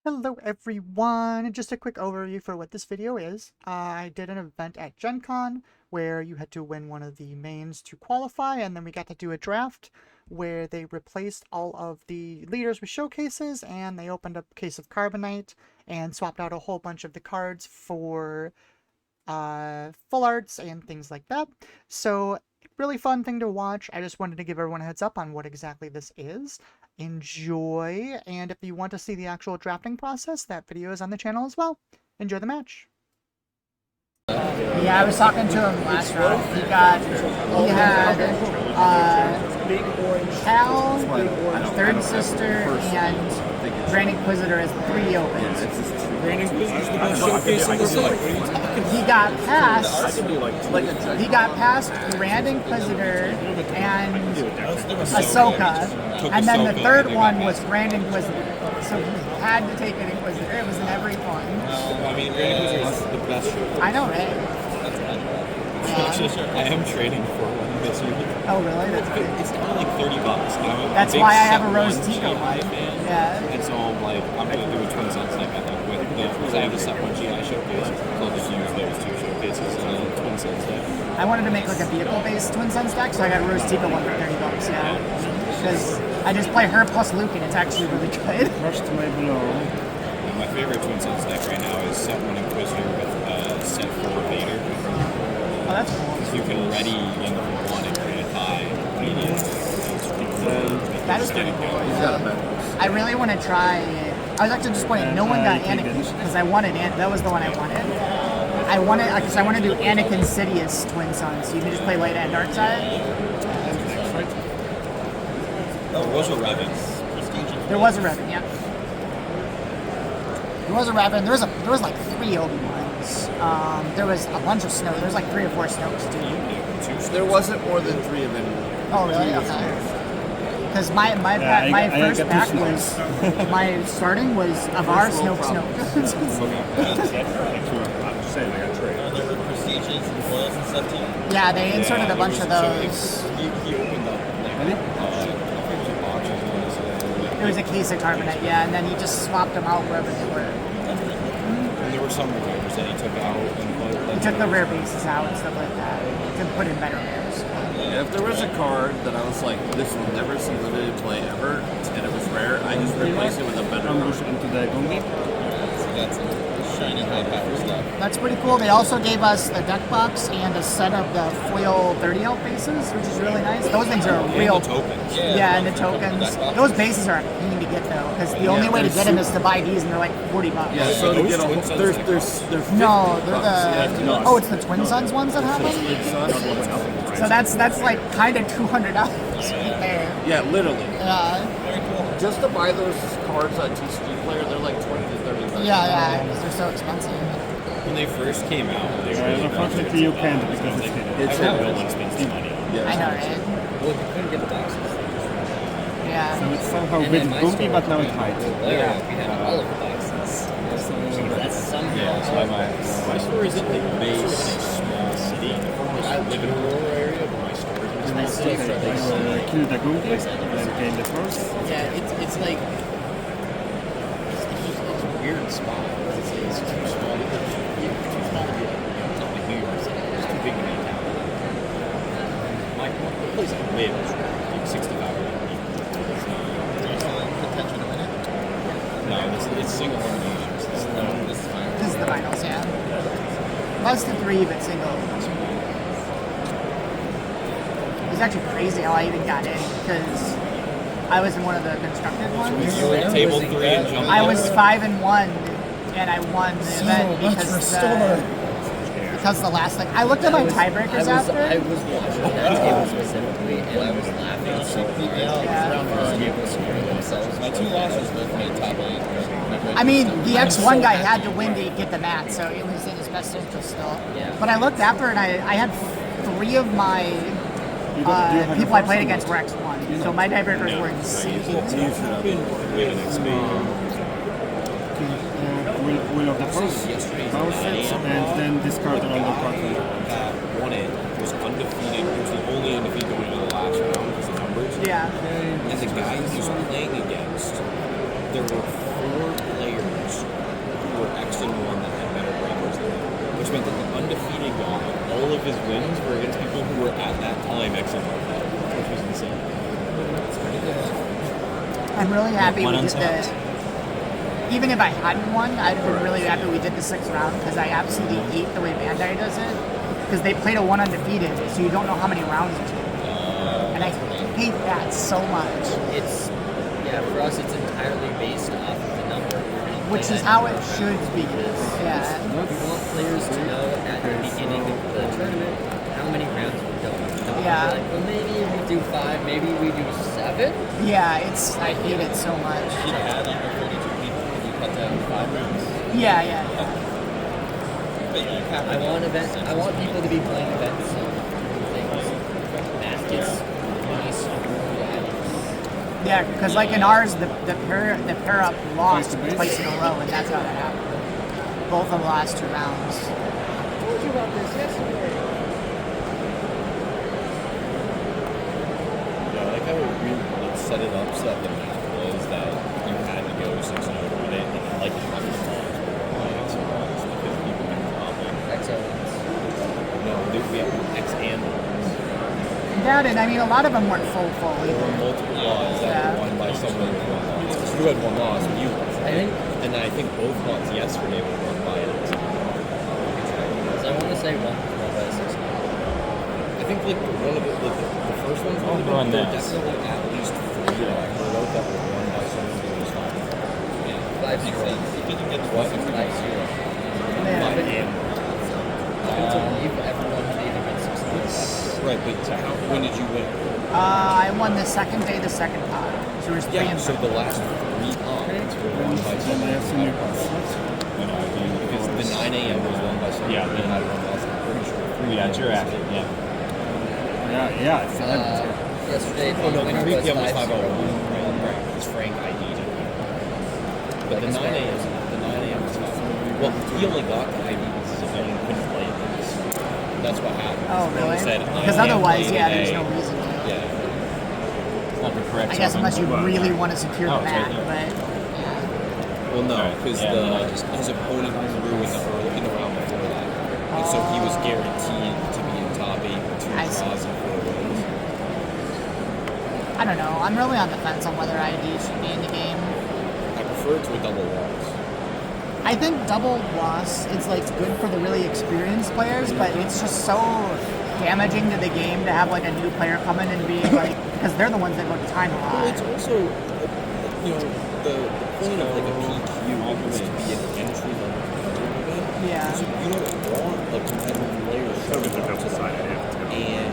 Hello everyone! Just a quick overview for what this video is. I did an event at Gencon where you had to win one of the mains to qualify, and then we got to do a draft where they replaced all of the leaders with showcases, and they opened up a case of Carbonite and swapped out a whole bunch of the cards for full arts and things like that. So, really fun thing to watch. I just wanted to give everyone a heads up on what exactly this is. Enjoy, and if you want to see the actual drafting process, that video is on the channel as well. Enjoy the match. Yeah, I was talking to him last round. He had Cal, Third Sister, and Grand Inquisitor as 3 opens. He got past Grand Inquisitor and Ahsoka, and then the third one was Grand Inquisitor. So he had to take an Inquisitor. It was in every one. I mean, Grand Inquisitor is the best shirt. I know, right? I am trading for one this year. Oh, really? That's good. It's only like $30. That's why I have a Rose Tico one. Yeah. And so I'm like, I'm going to do a Twin Suns thing, I think, because I have the Set 1 GI showcase, so I'll just use those 2 showcases and then Twin Suns deck. I wanted to make like a vehicle-based Twin Suns deck, so I got a Rose Tico one for $30, yeah. Because I just play her plus Luke, and it's actually really good. Rush to my below. My favorite Twin Suns deck right now is Set 1 Inquisitor with Set 4 Vader. Oh, that's cool. So you can ready in the 1 and granify immediately. That is pretty cool. Yeah. I really want to try. I was actually disappointed. No one got Anakin because I wanted Anakin. That was the one I wanted. I want to do Anakin Sidious Twin Suns. So you can just play light and dark side. There was a Revan. There was a Revan, yeah. There was a Revan. There was like 3 Obi-Wans. There was a bunch of Snoke. There was like 3 or 4 Snokes too. There wasn't more than 3 of them. Oh really? Okay. Because my first pack was my starting was Avar Snoke. Yeah, they inserted a bunch of those. It was a case of Carbonite, yeah, and then he just swapped them out wherever they were. And there were some reviewers that he took out. He took the rare bases out and stuff like that to put in better rares. Yeah, if there was a card that I was like, this will never see limited play ever, and it was rare, I just replaced it with a better card. Into the Gongi. That's shiny high power stuff. That's pretty cool. They also gave us the deck box and a set of the foil 30 elf bases, which is really nice. Those things are real. And the tokens. Yeah, and the tokens. Those bases are a pain to get though, because the only way to get them is to buy these, and they're like $40. Yeah, so to get a whole, they're no, they're the oh, it's the Twin Suns ones that have them. So that's like kind of $200 right there. Yeah, literally. Very cool. Just to buy those cards on TCG Player, they're like $20 to $30. Yeah, because they're so expensive. When they first came out, they were unfortunately you can't because it's I know one spends the money. Yeah. I know, right? Well, you couldn't get the boxes. So Yeah. it's somehow with Gongi, but now it hides. Yeah, we had all of the boxes. That's somehow. Yeah, so my store is in the base in a small city. I live in a rural area, but my store is in a city. Kill the Gongi, then gain the first. Yeah, it's like it's a weird spot. It's too small to be it's not like New York City. It's too big to be in town. The place I live is like 65 people. No, it's single eliminations. This is fine. This is the finals, yeah. Less than 3, but single. It's actually crazy how I even got in, because I was in one of the constructed ones. You were at table 3 and jumped I was 5-1, and I won the event because the last thing. I looked at my tiebreakers after. I was watching that table specifically, and I was laughing so hard. My 2 losses both made top 8. I mean, the X1 guy had to win to get the mat, so it was in his best interest still. Yeah. But I looked after, and I had 3 of my people I played against were X1, so my tiebreakers were insane. Will of the first power sets and then discard another card from That won it was undefeated. It was the only undefeated going into the last round because of numbers. Yeah. And the guy he was playing against, there were 4 players players who were X and 1 that had better breakers than him, which meant that the undefeated guy, all of his wins were against people who were at that time X and 1, which was insane. I'm really happy One we on did top. the. Even if I hadn't won, I'd have been really happy we did the 6th round because I absolutely hate the way Bandai does it. Because they played a 1 undefeated, so you don't know how many rounds it's going to be. And I hate that so much. It's, yeah, for us, it's entirely based off of the number we're going to play. Which is how it should be. Yeah. We want players to know at the beginning of the tournament how many rounds we're going. Yeah. Like, well, maybe we do 5, maybe we do 7. Yeah, I hate it so much. You had under 32 people, and you cut down 5 rounds. Yeah. I want people to be playing events and things. Baskets, nice, Yeah, because like in ours, the pair up lost twice in a row, and that's how that happened. Both of the last 2 rounds. I told you about this yesterday. Yeah, I like how we set it up so that the math was that you had to go 6-0 with it, and then like you have to pause because people can comment. No, we have X and ones. Yeah, and I mean, a lot of them weren't full There either. were multiple laws that were won by someone with 1 loss. Because you had 1 loss, and you won. And I think both ones yesterday were won by it. So I want to say 1 was won by 6. I think like one of the first ones I'll run there were this. definitely at least 3 that I heard of that were won by someone who was 5. Yeah, 5-0. Did you get the what? 5-0. Yeah. By hand. I believe everyone had either been 6 Right, but when did you win? I won the second day, the second pot. So it was 3 Yeah, and so 3. the last 3 pods were won by someone who was 5. Because the 9 a.m. was won by someone Yeah, who had 1 loss. I'm pretty sure. Yeah, it's your active, yeah. Yeah, it's Yesterday, Oh no, the winner 3 was p.m. was 5-0. 5:01. Right, because Frank ID'd it. But the 9 a.m. was 5. Well, he only got the IDs, so then he couldn't play it. That's what happened. Oh, really? He said, Because "I can't otherwise, play yeah, today." there's no reason to. Yeah. It's not the correct I guess unless you summon. really want to secure Oh, the it's right back, there. but yeah. Well, no, Alright, because yeah, then I just- his opponent grew in the round before that, and so he was guaranteed to be in top 8 with 2 I see. draws and 4 wins. I don't know. I'm really on the fence on whether ID should be in the game. I prefer it to a double loss. I think double loss is like good for the really experienced players, but it's just so damaging to the game to have like a new player come in and be like, because they're the ones that go to time a Well, it's lot. also, the point of like a PQ is to be an entry level tournament. Yeah. So you don't want a competitive player showing up to that and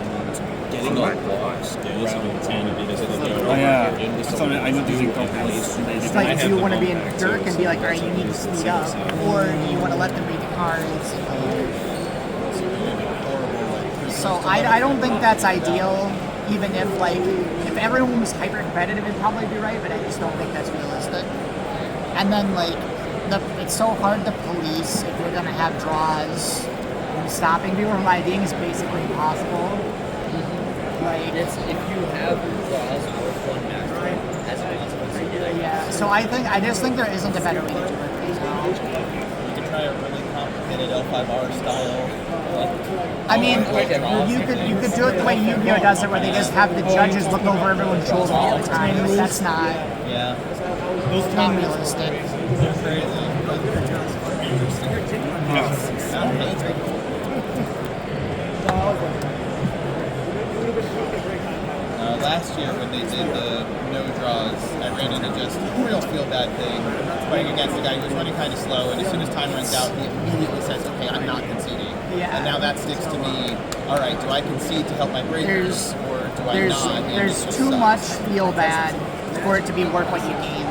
getting a loss round 10 because of the Oh yeah, so I know these incompetence. It's like, do you want to be in Dirk and be like, all right, you need to speed up, or do you want to let them read the cards? So I don't think that's ideal. Even if like if everyone was hyper competitive, it'd probably be right, but I just don't think that's realistic. And then like it's so hard to police if we're gonna have draws. Stopping people from IDing is basically impossible. Like It's if you have draws worth 1 max as possible. yeah. So I just think there isn't a better way to do it right now. You can try a really complicated L5R style. I mean, you could do it the way Yu-Gi-Oh does it, where they just have the judges look over everyone's shoulder all the time. But that's not realistic. Last year when they did the no draws, I ran into just a real feel bad thing playing against a guy who was running kind of slow, and as soon as time runs out, he immediately says, okay, I'm not conceding. Yeah. And now that sticks to me, all right, do I concede to help my breakers, or do I not? And There's it just too sucks. much feel bad for it to be worth what you gain.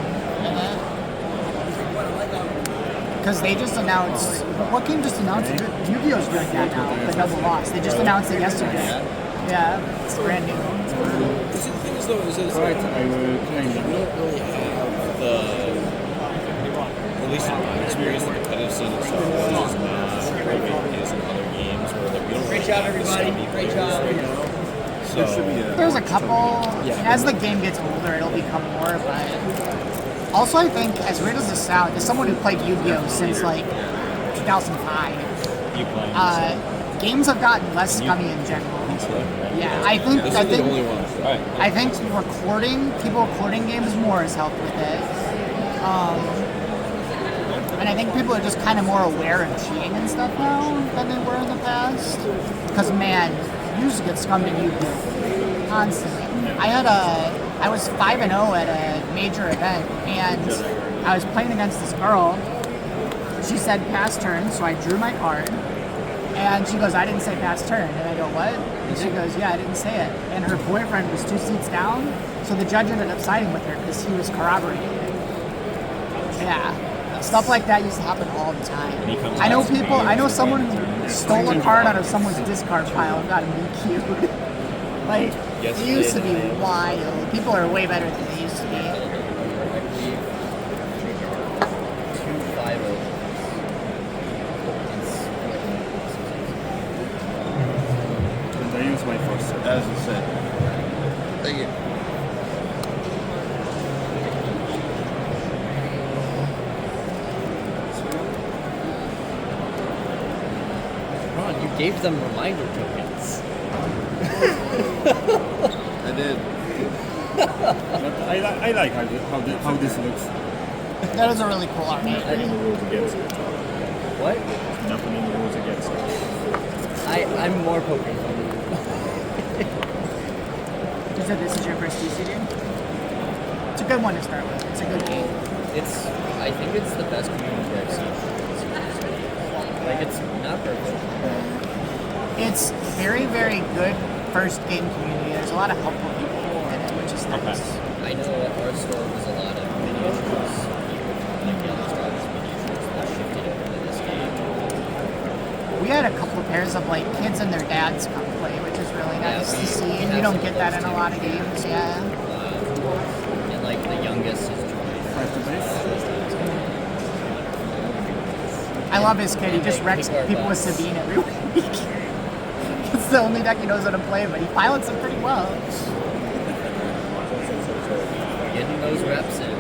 Because they just announced, what game just announced it? Yu-Gi-Oh's doing that now, the double loss. They just announced it yesterday. Yeah, it's brand new. The thing is though, is Right, I will claim we them. don't really have the, at least in my experience, the competitive scene in Star Wars is not like it is in other games where like we don't Great really job, have the everybody. scummy Great players job. right now. So There's a couple, Yeah. as the game gets older, it'll become more, but Also, I think, as weird as this sounds, as someone who played Yu-Gi-Oh since like 2005, You playing? games have gotten less scummy in general. Yeah, I think This is the only one. Alright. I think people recording games more has helped with it. And I think people are just kind of more aware of cheating and stuff now than they were in the past. Because man, you used to get scummed in Yu-Gi-Oh constantly. I was 5-0 at a major event, and I was playing against this girl. She said pass turn, so I drew my card. And she goes, I didn't say pass turn. And I go, what? And she goes, yeah, I didn't say it. And her boyfriend was 2 seats down, so the judge ended up siding with her because he was corroborating it. Yeah. Stuff like that used to happen all the time. I know someone who stole a card out of someone's discard pile and got him DQ'd. Like, it used to be wild. People are way better than they used to be. 2-5-0. And I use my first set. As I said. Thank you. Ron, you gave them reminder tokens. I did. But I like how this looks. That is a really cool art. Nothing in the rules against it. What? Nothing in the rules against it. I'm more poker friendly. You said this is your first TCG? It's a good one to start with. It's a good game. I think it's the best community I've seen. Like, it's not perfect. It's very, very good first game community. There's a lot of helpful people in it, which is nice. I know at our store was a lot of miniatures, like the other stores, miniatures that shifted over to this game. We had a couple of pairs of like kids and their dads come play, which is really nice to see. And you don't get that in a lot of games, yeah. And like the youngest is joined. I love his kid. He just wrecks people with Sabine every week. It's the only deck he knows how to play, but he pilots them pretty well. Getting those reps in.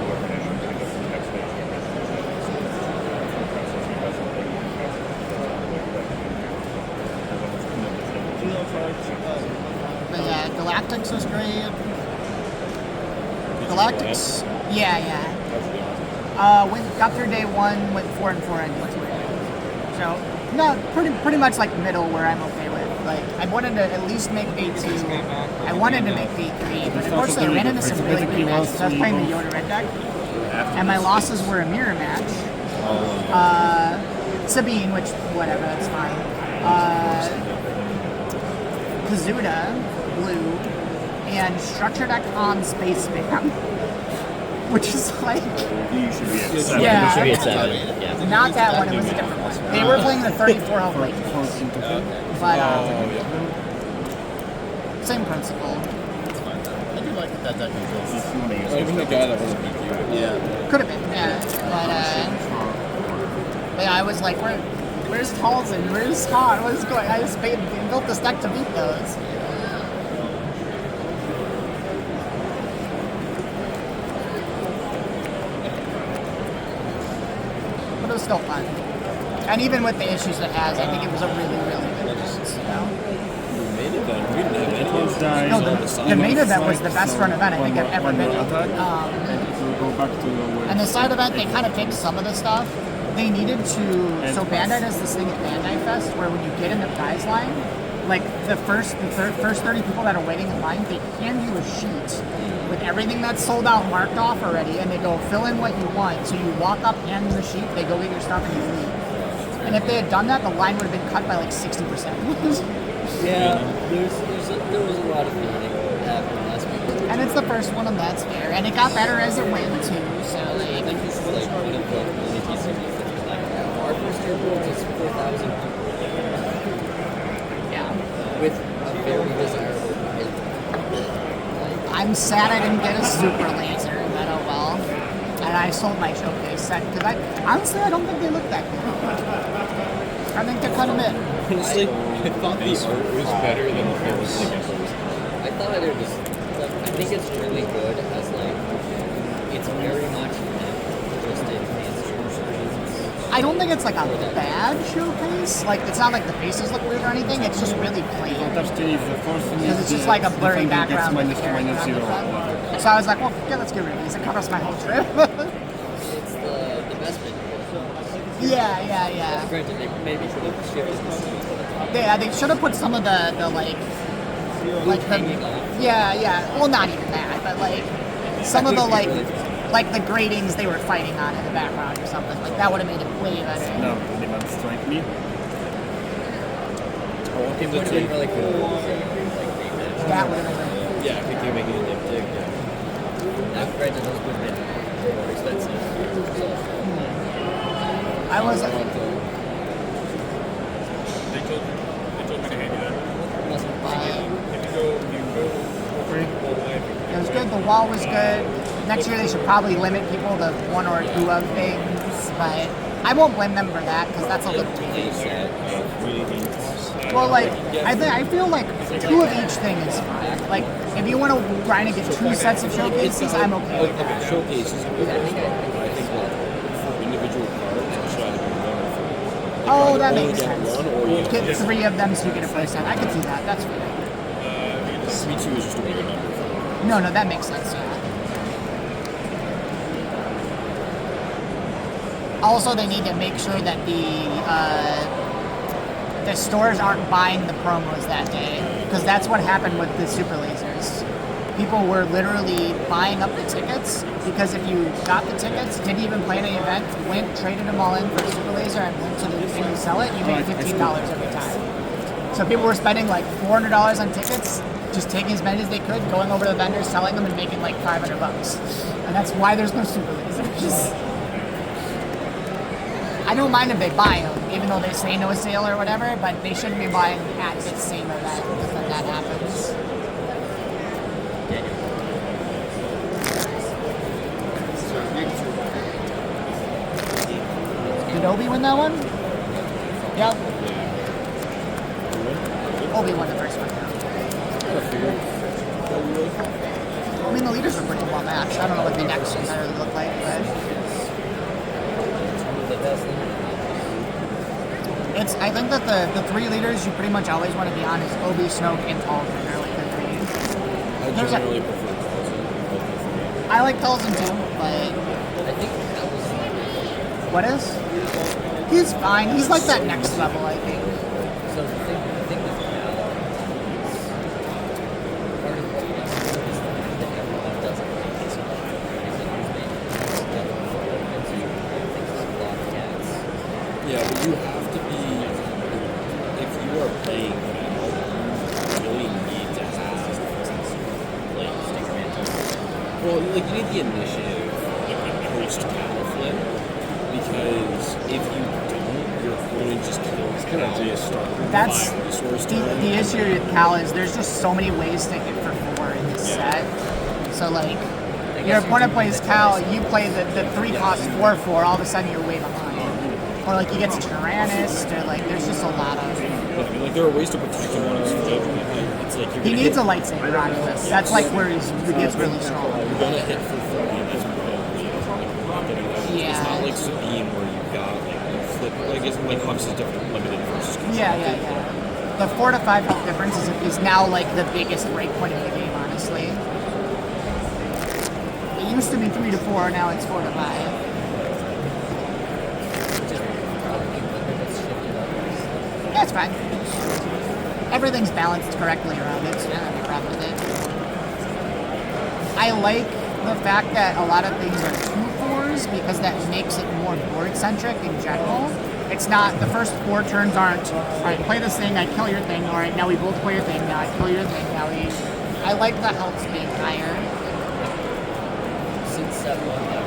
But yeah, Galactics was great. Galactics, yeah. Got through day 1 with 4 and 4 endings. So, no, pretty much like middle where I'm okay with. Like, I wanted to at least make day 2. I wanted to make day 3, but unfortunately I ran into some really good matches. I was playing the Yoda Red deck, and my losses were a mirror match. Sabine, which, whatever, that's fine. Kazuda, blue, and Structure Deck on Space Spam. Which is like... You should be at 7. Yeah. You should be at 7. Yeah. Not that one, it was a different one. They were playing the 34 health late. But, same principle. I do like that deck exists. Even the guy that wasn't BQ. Yeah. Could have been, yeah. But yeah, I was like, where's Halsey? Where's Scott? What is going on? I just built this deck to beat those. But it was still fun. And even with the issues it has, I think it was a really, really good event. Main event. We didn't have any of No, the main event was the best run event I think I've ever been in. And the side event, they kind of fixed some of the stuff. They needed to. So Bandai does this thing at Bandai Fest where when you get in the prize line, like the first 30 people that are waiting in line, they hand you a sheet with everything that's sold out marked off already, and they go fill in what you want. So you walk up, hand them the sheet, they go get your stuff, and you leave. And if they had done that, the line would have been cut by like 60%. Yeah, there was a lot of feeling happening last week. And it's the first one, and that's fair. And it got better as it went too. So I like, think this is like one of the only TCGs that's like our first year build is 4,000 people. yeah. With a very desirable hit. I'm sad I didn't get a super laser, but oh well. And I sold my showcase set because honestly I don't think they look that good. I think they're kind of mid. Honestly, I thought the art was better than the first. I thought it was like I think it's really good as like it's very much I don't think it's like a bad showcase. Like it's not like the faces look weird or anything. It's just really plain. Because it's just like a blurry background. With the character on the front. So I was like, well, yeah, let's get rid of these. It covers my whole trip. It's the best bit. Yeah. Granted, they maybe should have shifted the seats. Yeah, they should have put some of the like the, yeah. Well, not even that, but like some of the like the gratings they were fighting on in the background or something. Like that would have made it way better. No, they might strike me. It would have been really cool. That would have been really Yeah, I think you're making a diptych. Now, granted, those would have been more expensive. So, I was. They told me to hand you that. wasn't buying. It was good. The wall was good. Next year they should probably limit people to one or two of things, but I won't blame them for that because that's a little weird. Well, like I feel like two of each thing is fine. Like if you want to try to get two sets of showcases, I'm okay with that. Showcases are good. I think for individual cards, you should either be one or three. Oh, that Only makes get sense. one or you Get three of them so you get a free set. I can see that. That's fair. 3-2 is just a weird number. No, that makes sense. Yeah. Also, they need to make sure that the stores aren't buying the promos that day, because that's what happened with the super lasers. People were literally buying up the tickets because if you got the tickets, didn't even plan an event, went, traded them all in for a super laser, and went to the thing to sell it, you made $15 every time. So people were spending like $400 on tickets, just taking as many as they could, going over to the vendors, selling them, and making like $500. And that's why there's no super lasers. I don't mind if they buy them, even though they say no sale or whatever, but they shouldn't be buying at the same event when that happens. Did Obi win that one? Yep. Obi won the first one. I mean, the leaders were pretty well matched. I don't know what the next entirely look like, but I think that the three leaders you pretty much always want to be on is Obi, Snoke, and Talzin. They're like the three. I generally prefer Talzin. I like Talzin too, but I think that was what is? He's fine. He's like that next level, I think. so the thing with Cal is part of what he does is that everyone doesn't think he's a lot. He's a lot of cats. Yeah, but you have to be, if you are playing Cal, you really need to have, like, well, like, you need the initiative, like, post-Cal flip, because if you don't, your opponent just kills Cal. That's the issue with Cal is there's just so many ways to hit for 4 in this set. So like, your opponent plays Cal, you play the 3 cost 4/4, all of a sudden you're way behind. Or like he gets Tyrannus, or like there's just a lot of. Yeah, I mean, like, there are ways to protect him on his flip. It's like you're He gonna needs a hit, lightsaber on this. That's like where he gets really strong. you're gonna hit for 3, and that's what Yeah. It's not like Sabine where you've got, like, you flip, like, it's like obviously different, limited versus control. Yeah. The 4 to 5 health difference is now like the biggest break point in the game, honestly. It used to be 3 to 4, now it's 4 to 5. Yeah, it's fine. Everything's balanced correctly around it, so I don't have any problem with it. I like the fact that a lot of things are 2/4s because that makes it more board-centric in general. It's not, the first 4 turns aren't, alright, play this thing, I kill your thing, alright, now we both play your thing, now I kill your thing, now we... I like the health being higher. Since set 1, that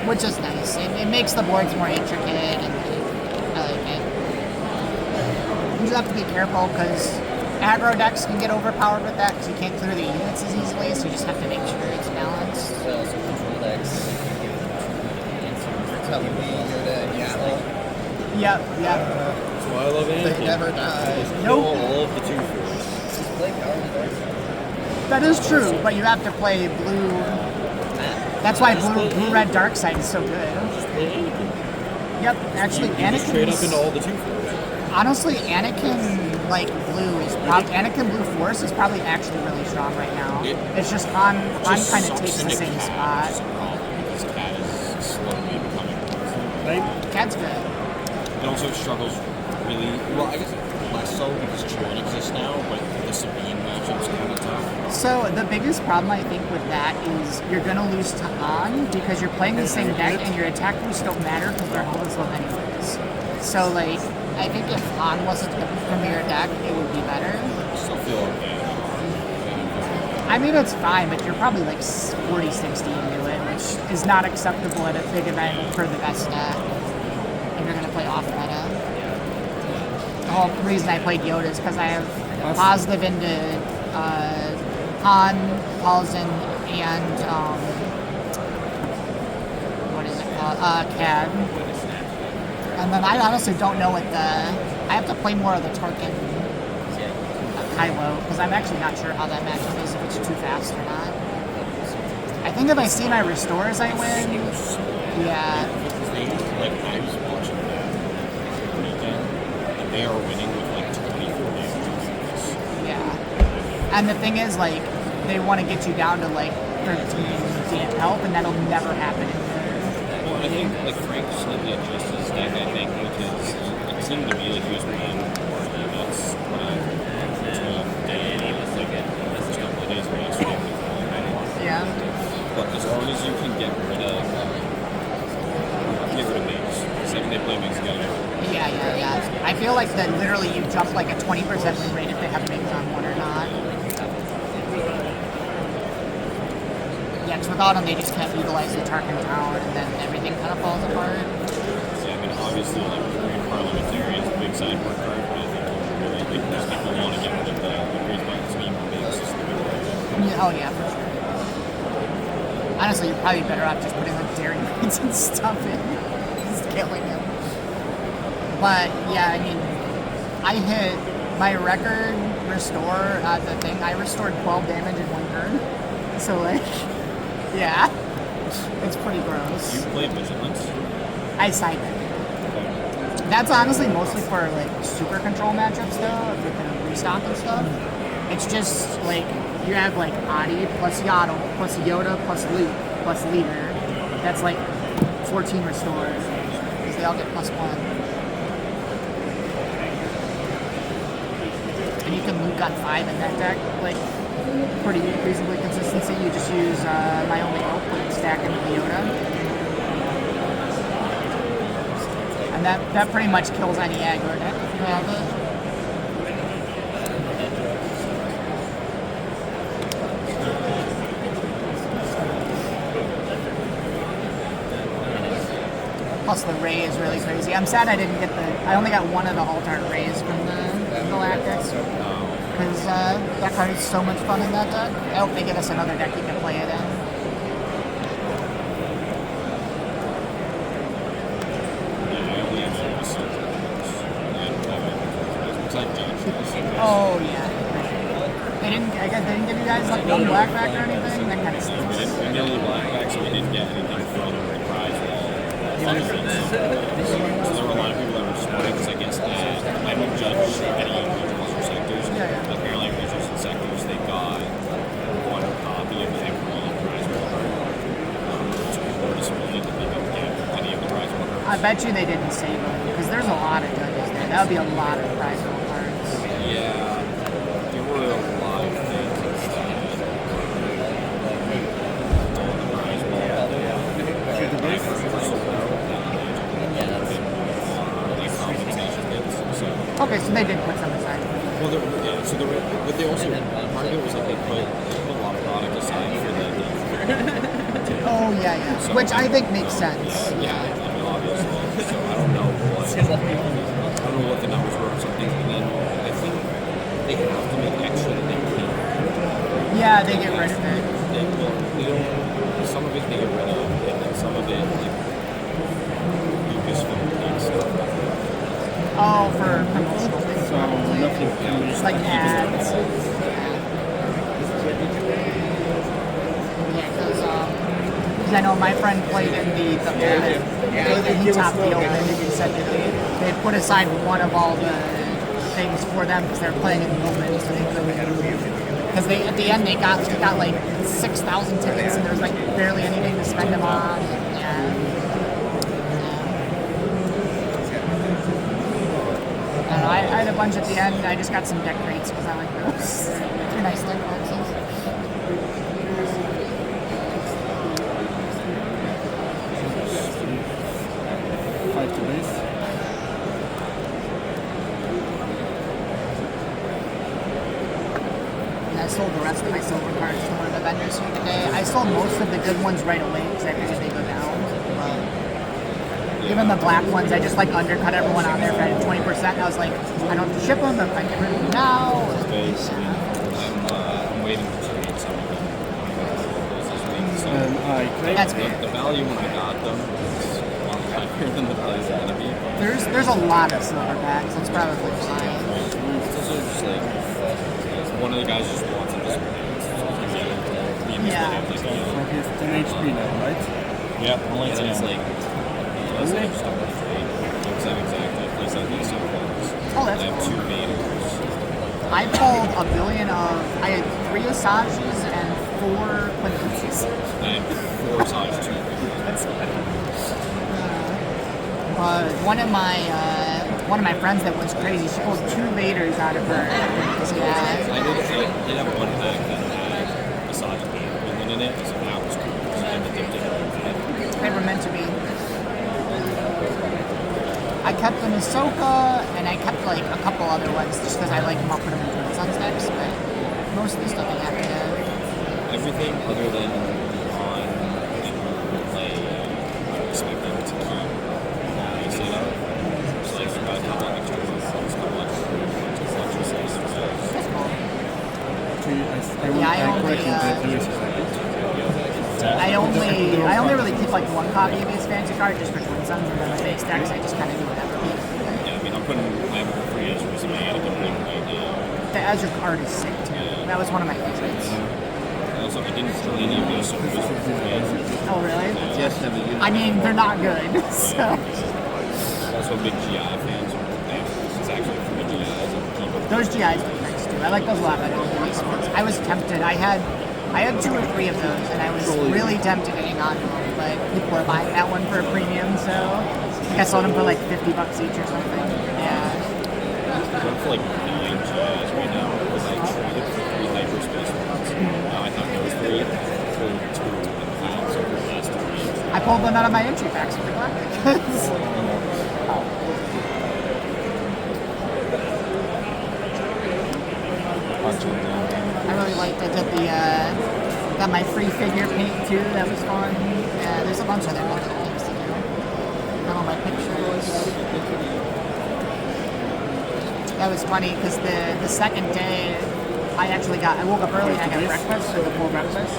Which is nice. It makes the boards more intricate, and I like it. You just have to be careful because aggro decks can get overpowered with that because you can't clear the units as easily, so you just have to make sure it's balanced. so control decks. Telling me Yoda and Yaddle, Yep. That's why I love they Anakin. never die. Kill Nope. all of the 2/4s. Just play Power of the Dark Side. That is true, but you have to play blue. That's why blue red dark side is so good. Yep, actually Anakin. Trade up into all the 2/4s. Honestly, Anakin like blue is Anakin blue force is probably actually really strong right now. It's just Han kind of takes the same spot. Because Cat is slowly becoming. Cat's good. It also struggles really well. I guess less so because Chiron exists now, but the Sabine matchup's kind of tough. So the biggest problem I think with that is you're gonna lose to Han because you're playing the same deck and your attack boosts don't matter because they're always low anyways. So like I think if Han wasn't the premier deck, it would be better. I still feel okay. I mean it's fine, but you're probably like 40-60 into it, which is not acceptable at a big event for the best deck. If you're gonna play off meta. The whole reason I played Yoda is because I have positive into Han, Paulson, and what is it called? Cad. And then I honestly don't know what I have to play more of the Tarkin Kylo because I'm actually not sure how that matchup is, if it's too fast or not. I think if I see my restores, I win. Yeah. Like I was watching that weekend, and they are winning with like 24 damage. Yeah. And the thing is, like, they want to get you down to like 13 damn health, and that'll never happen in there. Well, I think like Frank slightly adjusted his deck. I think because it seemed to me like he was playing more units when I was like the first couple of days of yesterday. Yeah. But as long as you can get rid of mages, the second they play mages, you gotta get rid of them. Yeah. I feel like that literally you jump like a 20% win rate if they have mages on one or not. Yeah, because without them, they just can't utilize the Tarkin Tower, and then everything kind of falls apart. Yeah, I mean, obviously, like, Green Parliamentarian is a big sideboard card, but I think really, like, most people want to get rid of the Green Buttons being bases. Yeah, oh, yeah, for sure. Honestly, you're probably better off just putting like dairy points and stuff in. Just killing him. But, yeah, I mean, I hit my record restore, the thing, I restored 12 damage in one turn. So, like, yeah, it's pretty gross. You play Vigilance? I side deck. That's honestly mostly for like super control matchups though, if you're gonna restock and stuff. It's just like you have like Adi plus Yaddle plus Yoda plus Luke plus Leader. That's like 14 restores because they all get +1. And you can Luke on 5 in that deck, like pretty reasonably consistency. You just use my only hope with stack into the Yoda. And that pretty much kills any aggro deck if you have it. Plus the Ray is really crazy. I'm sad I didn't get I only got one of the Altart Rays from the Galactics. Because that card is so much fun in that deck. I hope they give us another deck you can play it in. Oh yeah. I guess they didn't give you guys like one blackback or anything? That kind of stinks. We didn't get any blackback, so we didn't get anything from the prize wall. So there were a lot of people that were disappointed because I guess I don't judge any individuals or sectors. Yeah. Apparently, regions and sectors, they got one copy of every prize wall card. So people were disappointed that they didn't get any of the prize wall cards. I bet you they didn't save them because there's a lot of judges there. That would be a lot of prize roll cards. Yeah, there were a lot of things that on the prize wall. Okay, so they did put some aside. Well, yeah, so but they also, part of it was like they put a lot of product aside for the Oh, yeah. So, which I think makes sense. Yeah, I mean, obviously. So I don't know what the numbers were or something, and then I think they have to make extra that they can't. Yeah, they get rid of it. They don't, some of it they get rid of, and then some of it, like, Lucasfilm takes stuff. Oh, for promotional things. So nothing can It's like ads. Yeah, because Because I know my friend played in the he topped the open, and he said that they put aside one of all the things for them because they're playing in the open, so they because they at the end they got like 6,000 tickets and there was like barely anything to spend them on. Yeah. I don't know, I had a bunch at the end. I just got some deck crates because I like those. They're nice deck boxes. Fight to base. I sold the rest of my silver cards to one of the vendors here today. I sold most of the good ones right away because I figured they go down. But even the black ones, I just like undercut everyone on there for 20%. I was like, I don't have to ship them if I get rid of them now. Space. I'm waiting to trade some of them this week. So That's good. the value when I got them is a lot higher than the value they're going to be. There's a lot of silverbacks. That's probably fine. It's also just like one of the guys just wants it this way. Yeah. So he's 10 HP now, right? Yep, only And it's like, let's say just don't trade. Exactly. Place like these two ones. Oh, that's I have cool. 2 meters. I pulled a billion of. I had 3 Asages and 4 Quintenses. I have 4 size 2. One of my friends that was crazy. She pulled 2 Vaders out of her. Yeah. I did have one pack that had massage and in it, so that was cool. So I had to dip it. They were meant to be. I kept an Ahsoka and I kept like a couple other ones just because I like them. I'll put them in Twin Sun decks, but most of the stuff I have to have. Everything other than on and play, I'm expecting to keep set up. So like about a couple of extras, a couple of extras. I only really keep like one copy of his fantasy card just for Twin Suns and then the base decks. I just kind of do whatever. Yeah, I mean, I have a free Ezra's in my Anakin ring right now. The Ezra card is sick too. That was one of my favorites. Also, I didn't fill any of those soldiers for free. Oh really? Yes, never used. I mean, they're not good. So Also, a big GI fan, so it's actually free GIs. those GIs look nice too. I like those a lot better than these ones. I was tempted. I had 2 or 3 of those, and I was really tempted to hang on to them, but people were buying that one for a premium, so I think I sold them for like $50 each or something. Yeah. I'm for like 9 GIs right now because I traded for 3 hyperspace ones. Now I thought there was 3 for 2 and found so for the last 3. I pulled them out of my entry packs for the I really liked it. Got my free figure paint too. That was fun. Yeah, there's a bunch of other things to do. Got all my pictures. That was funny because the second day I woke up early and I got breakfast, so the full breakfast.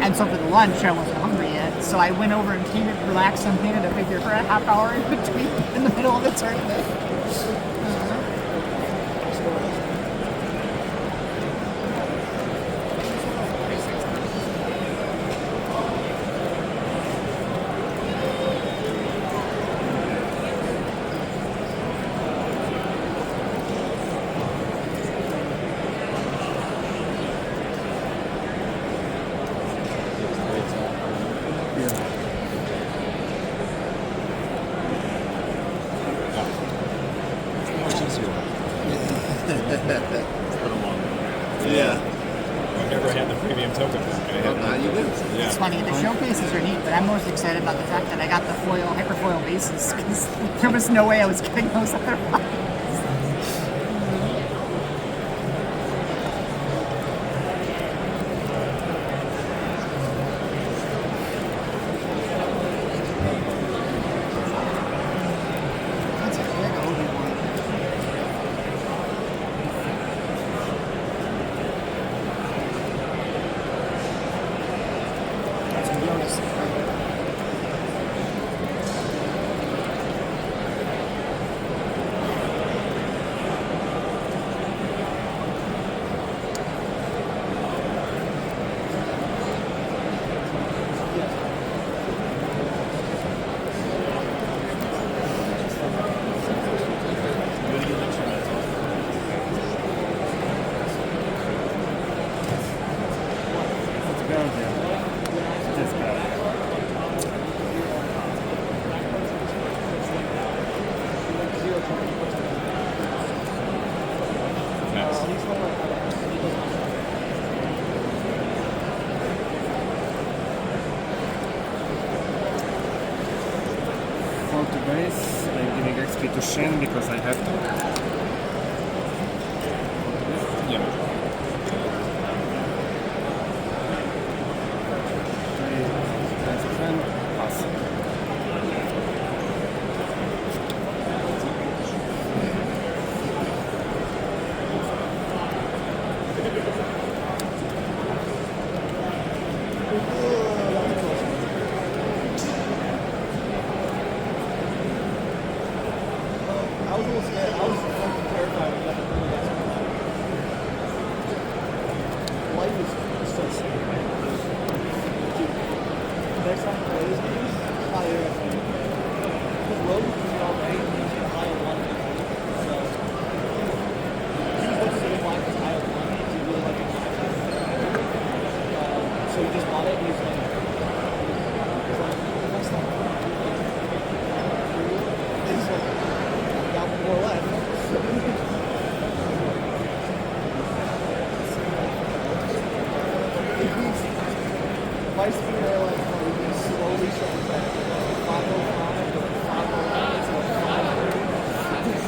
And so for the lunch I wasn't hungry yet, so I went over and relaxed and painted a figure for a half hour in between in the middle of the tournament. Yeah. I've never had the premium token. Now you do. It's funny, the showcases are neat, but I'm most excited about the fact that I got the hyperfoil bases because there was no way I was getting those otherwise. That's a big Obi-Wan. That's a Yoda secret. basically to Shin because I have to. Yeah. That's a friend. Pass. I was a little scared. I was fucking terrified when you got the blue guys. Life is so scary. Next time I play this game, I'm not even gonna play. Because Logan can be all right, and he's gonna high on one. So, he's looking to get black because high on one. He really like it. So he just bought it, and he's like, that's not he's like, got more left. My speed airline probably been slowly showing back. 505 to 508 to 530.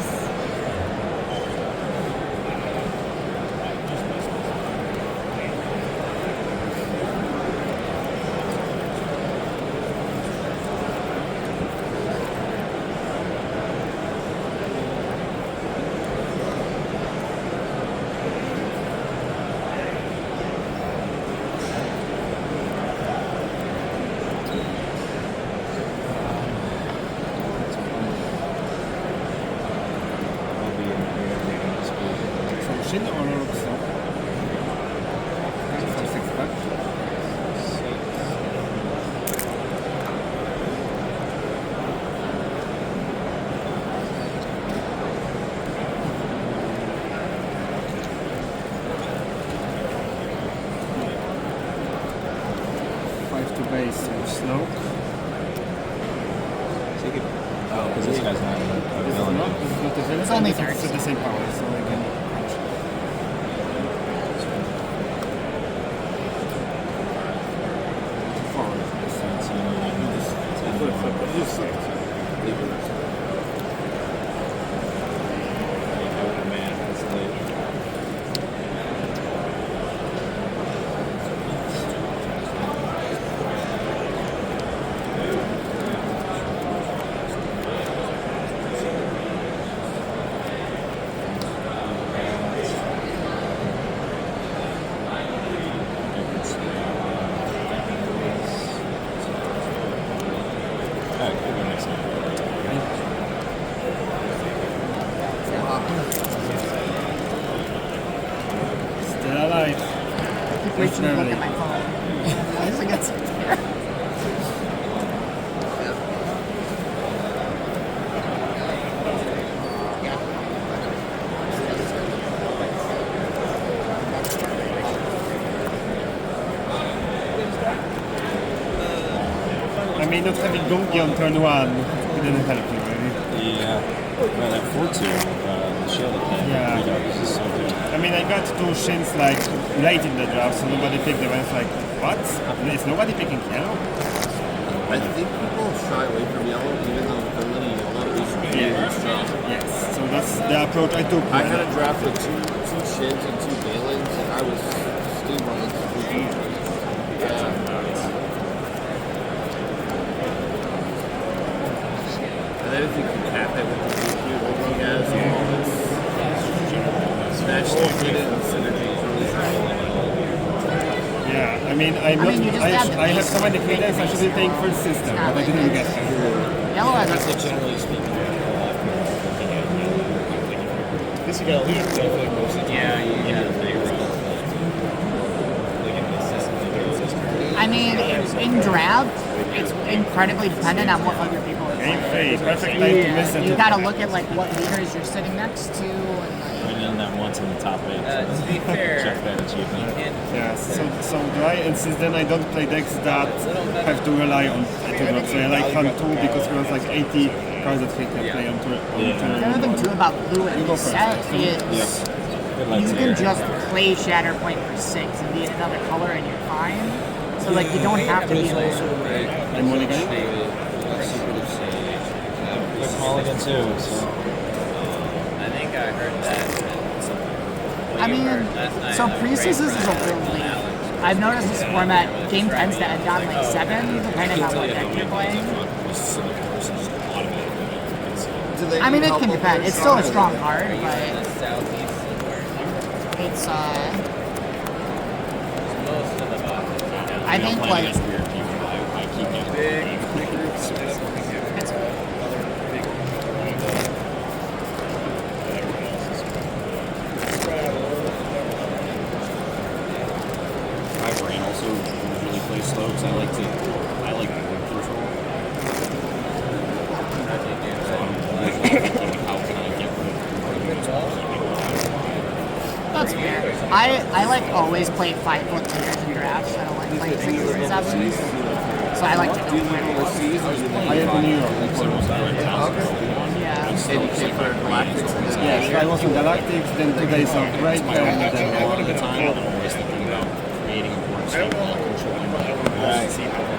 So Shin or Rockstar? For 6 bucks. Five to base, so slow. Take it. Oh, because this guy's not a This is villain. not a villain. It's only This is thirds. at the same power, so I can. Forward. Man, that's late. Alright, we'll go next time. Still alive. I keep reaching to look at my phone. I just get scared. I mean, not having Gongi on turn 1 didn't help you, really. Yeah. Well, that 4-2, the shield attack. Yeah. This is so good. I mean, I got 2 Shins like late in the draft, so nobody picked them. I was like, what? Is nobody picking yellow? I think people shy away from yellow, even though ability yellow is really strong. Yes, so that's the approach I took. I had a draft with two Shins and 2 Balins, and I was steamrolling. Yeah. And then if you can cap it with the GQ, he has all this match liquidity and synergy is really strong. Yeah, I mean, you just have the I have base so many to credits, I make should be paying for the system, but I didn't get them. Yellow has That's a like generally speaking. This you gotta leave. I feel like most of the time. Yeah, you gotta play around. Like in the system. I mean, in draft, it's incredibly dependent on what other people are Game playing. 3, perfect time to miss it. You gotta look at like what leaders you're sitting next to, and like, And then that once in the top 8. To be fair, Check that achievement. Yeah, so do I, and since then I don't play decks that have to rely on Atudrock. So I like Hunt 2 because he has like 80 cards that he can play on turn. the other thing too about blue and go set first. is you can just play Shatterpoint for 6 and be in another color and you're fine. So like you don't have to be. there's also like And mulligan? secretive sage. mulligan too. So. I think I heard that. I mean, so priestesses is a little weird. I've noticed this format, game tends to end on like 7, depending on what deck you're playing. I mean, it can depend. It's still a strong card, but it's I think like it's My brain also really plays slow because I like board control. So I'm always thinking, how can I get rid of that's fair. I like always play 5-foot leaders in drafts. I don't like playing 6s and 7s. So I like to go win. I am in New York. Yeah. Yes, I was in Galactics, then 2 days of break, and then a lot of the time I'm always thinking about creating a board state while controlling my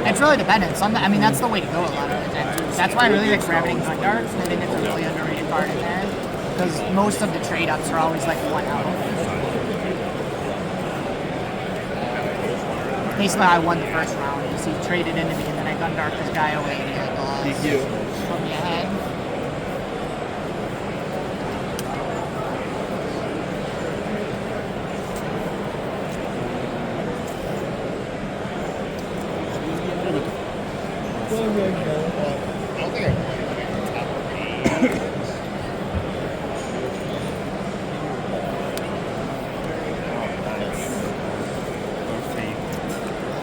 It's really dependent. I mean, that's the way to go a lot of the time. That's why I really like grabbing Gundark. I think it's a really underrated card in there. Because most of the trade-ups are always like 1 out. Basically, I won the first round. You see, traded into me, and then I Gundark this guy away, and he like lost from your head.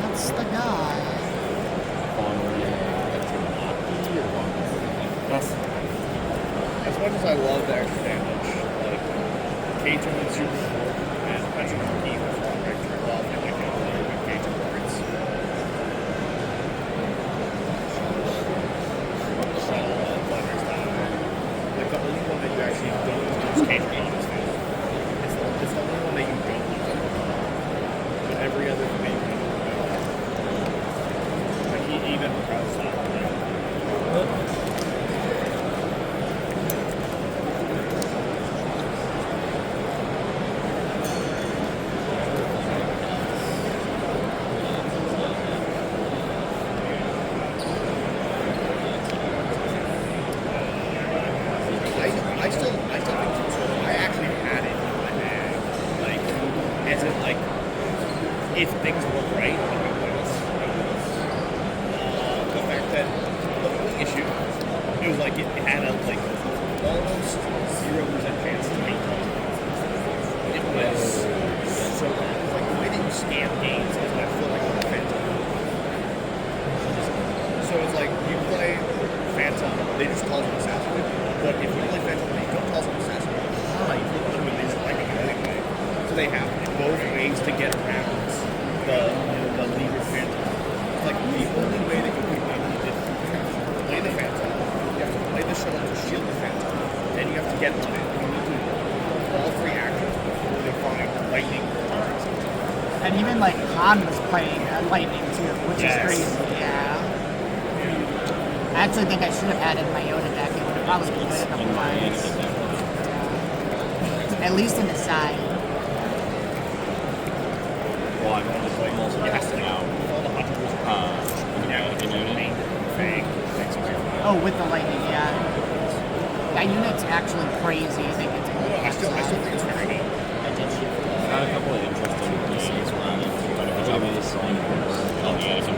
That's the guy. As much as I love the extra damage, like Cajun is super important, and especially for Keith as well, right? Turn off and like with Cajun words. Like the only one that you actually don't use Cajun bombs to. It's the only one that you don't use. But every other thing that you can use. Like even Krauss. I still think so. I actually had it in my bag. Like, as in, like, if things were right, like it was. The fact that the only issue, it was like it had a, like, almost 0% chance to make it. It was so bad. Like, the way that you scam games is I feel like I'm a Phantom. So it's like, you play Phantom, they just call it Assassin. But if you play Phantom, they don't call it Assassin. You flip them and they just like it anyway. So they have both ways to get around the leader Phantom. It's like the only way that you can play the Phantom, you have to play the shuttle to shield the Phantom, then you have to get on it. You need to do all 3 actions before they find lightning or something. And even like Han was playing Lightning too, which is crazy. Yeah. I actually think I should have had it in my Yoda deck. It would have probably been good a couple times. At least in the side. Well, I'm also testing out Oh, with the Lightning, yeah. That unit's actually crazy. I think it's I still think it's very neat. Got a couple of interesting pieces around it. Pajamas on Anakin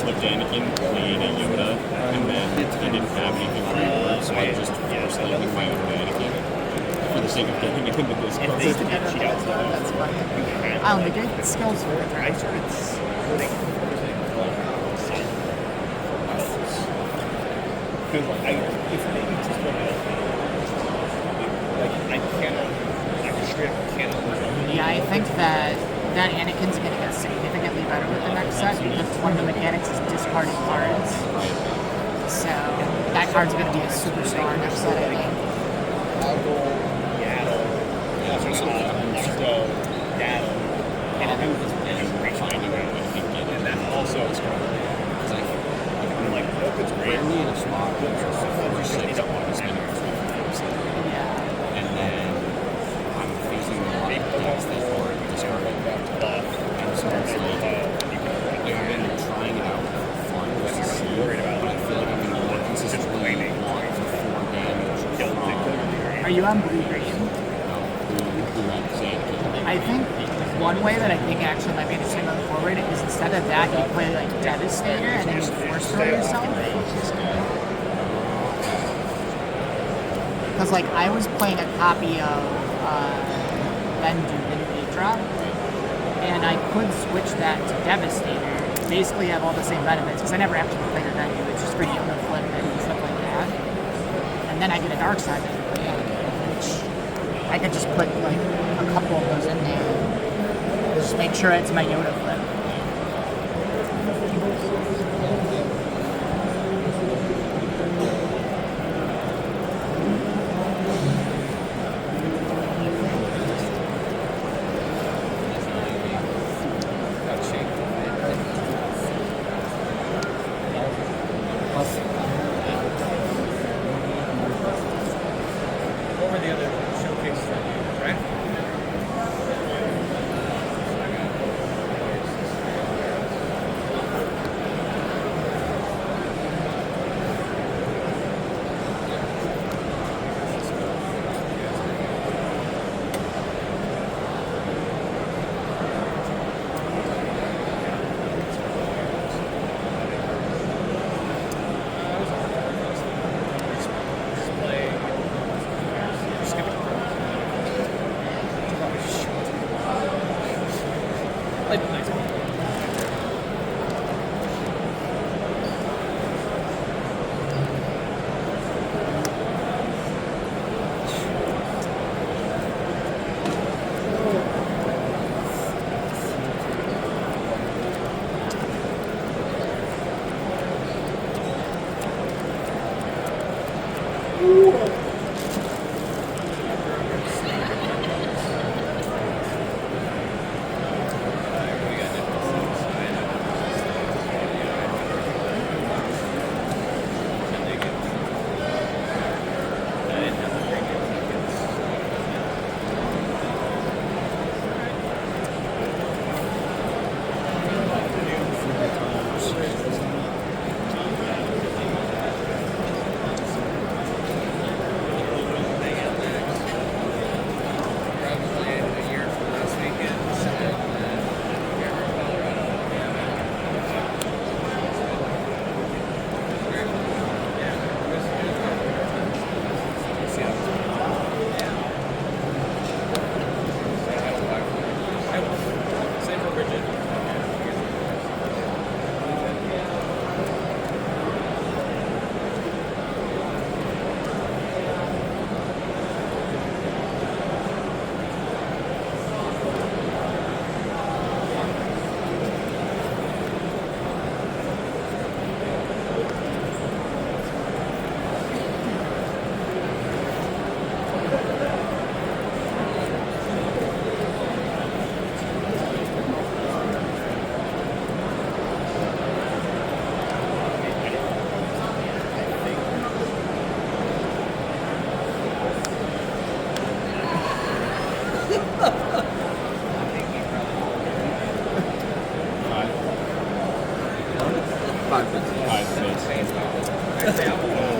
flipped Anakin, played a Yoda, and then I didn't have anything for it, so I just forced lightning my own Anakin for the sake of getting it into this card. That's funny. I don't think it skills for it. I started splitting everything because it's maybe just one like I just straight up cannot work on it. Yeah, I think that Anakin's going to get significantly better with the next set because one of the mechanics is discarding cards. So that card's going to be a superstar next set, I think. I'll go Yaddle, Yaddle, and then also it's going to I'm like, nope, it's great. lot of just don't want to spend your time. And then I'm facing a lot of decks that are discarded. And so it's like, I've been trying it out for fun just to see, but I feel like I'm going to more consistently want for 4 damage. Are you on blue green? I think one way that I think actually might be interesting on the forward is instead of that, you play like Devastator and then you force throw yourself. Because like I was playing a copy of Bendu in Adra, and I could switch that to Devastator. Basically have all the same benefits because I never actually played a Bendu. It's just for Yoda flip and stuff like that. And then I get a dark side which I could just put like a couple of those in there. Just make sure it's my Yoda flip. What were the other showcase draft?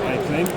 I claim.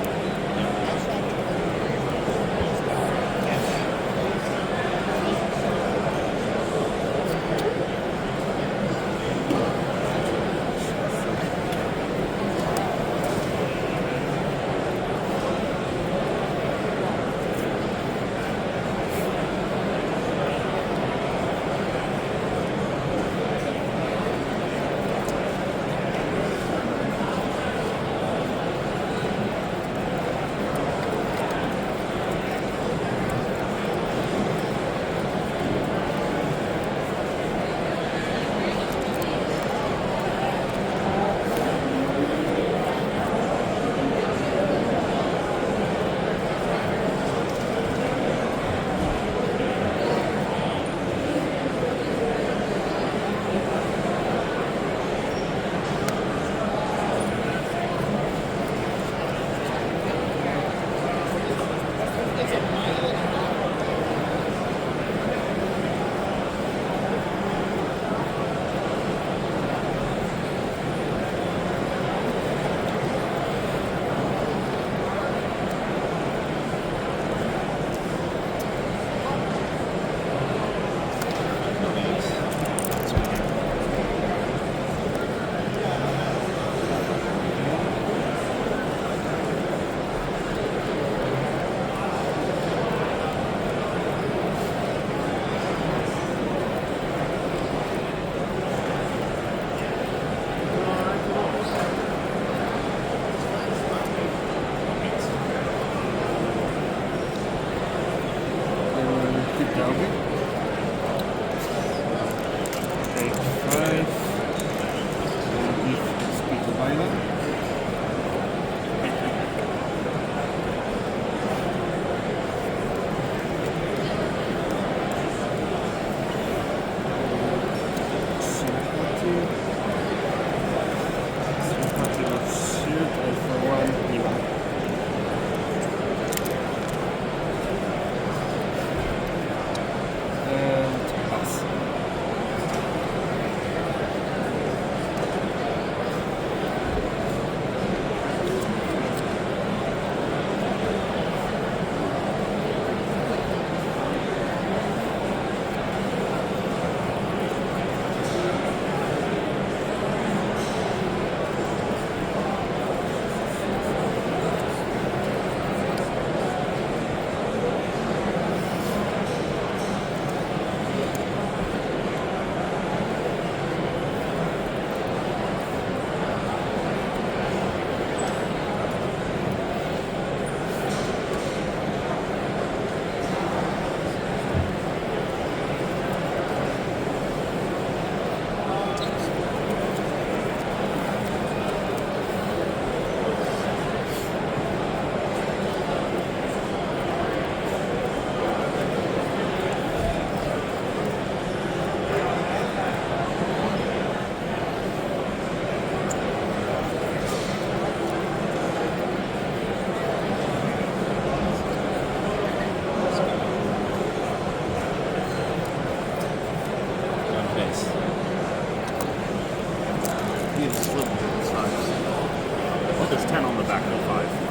10 on the back, no 5.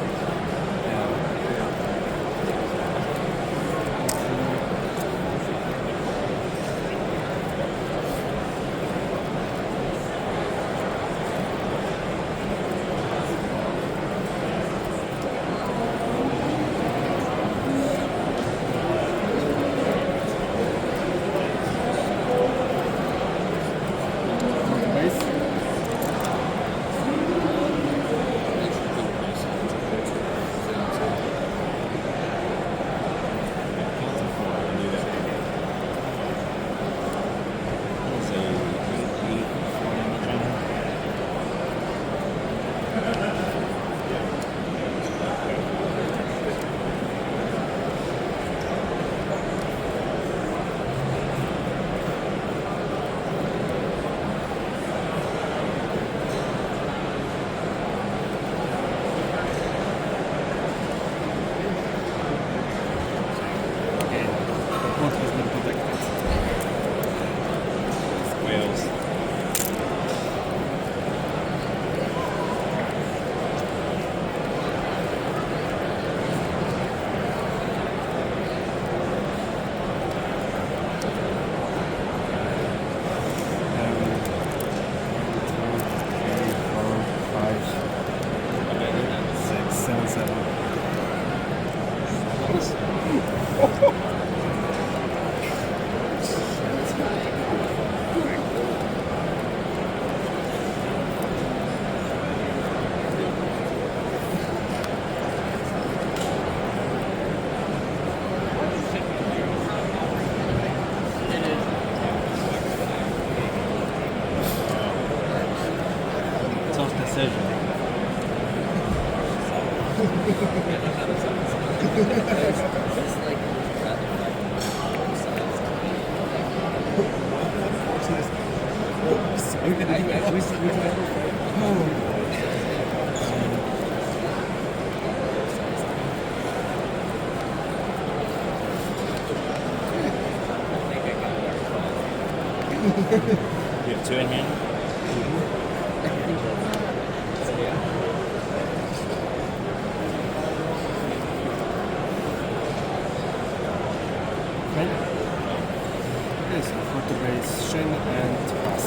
You have 2 in hand? Yes, for the base, Shin and pass.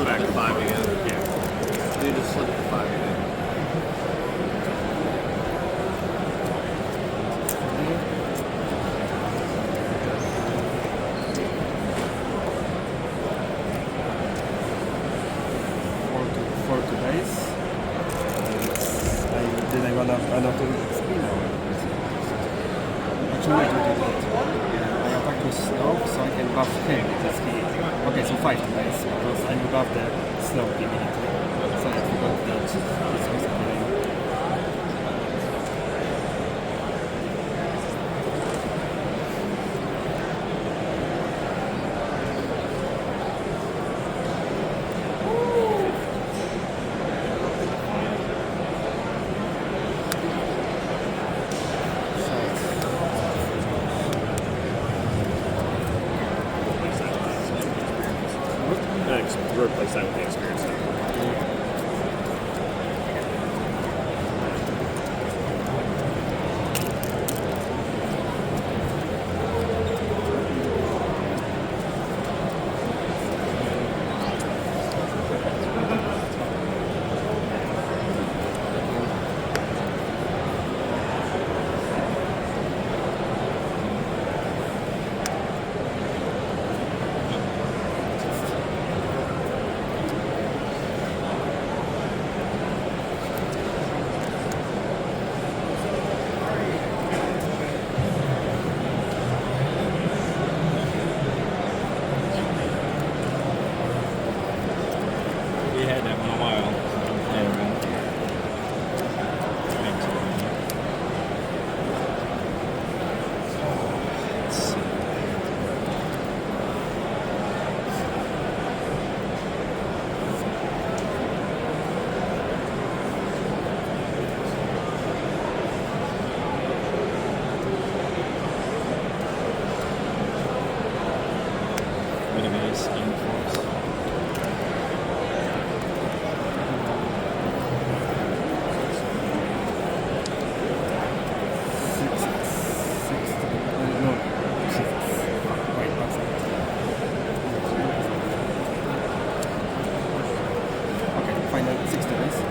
Back to 5 again. Yeah. You just slip to 5 again. For today's, I gonna run out of XP now? Actually, wait. I attack with slow, so I can buff him. That's key. Okay, so 5 today's, because I will buff the slow immediately. So I forgot that this was happening. Replace that with the experience. With a base and force. Final 6 days.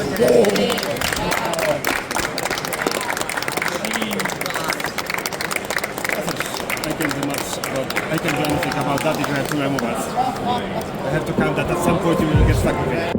I can do much, but I can do anything about that if you have two removals. I have to count that at some point you will get stuck with it.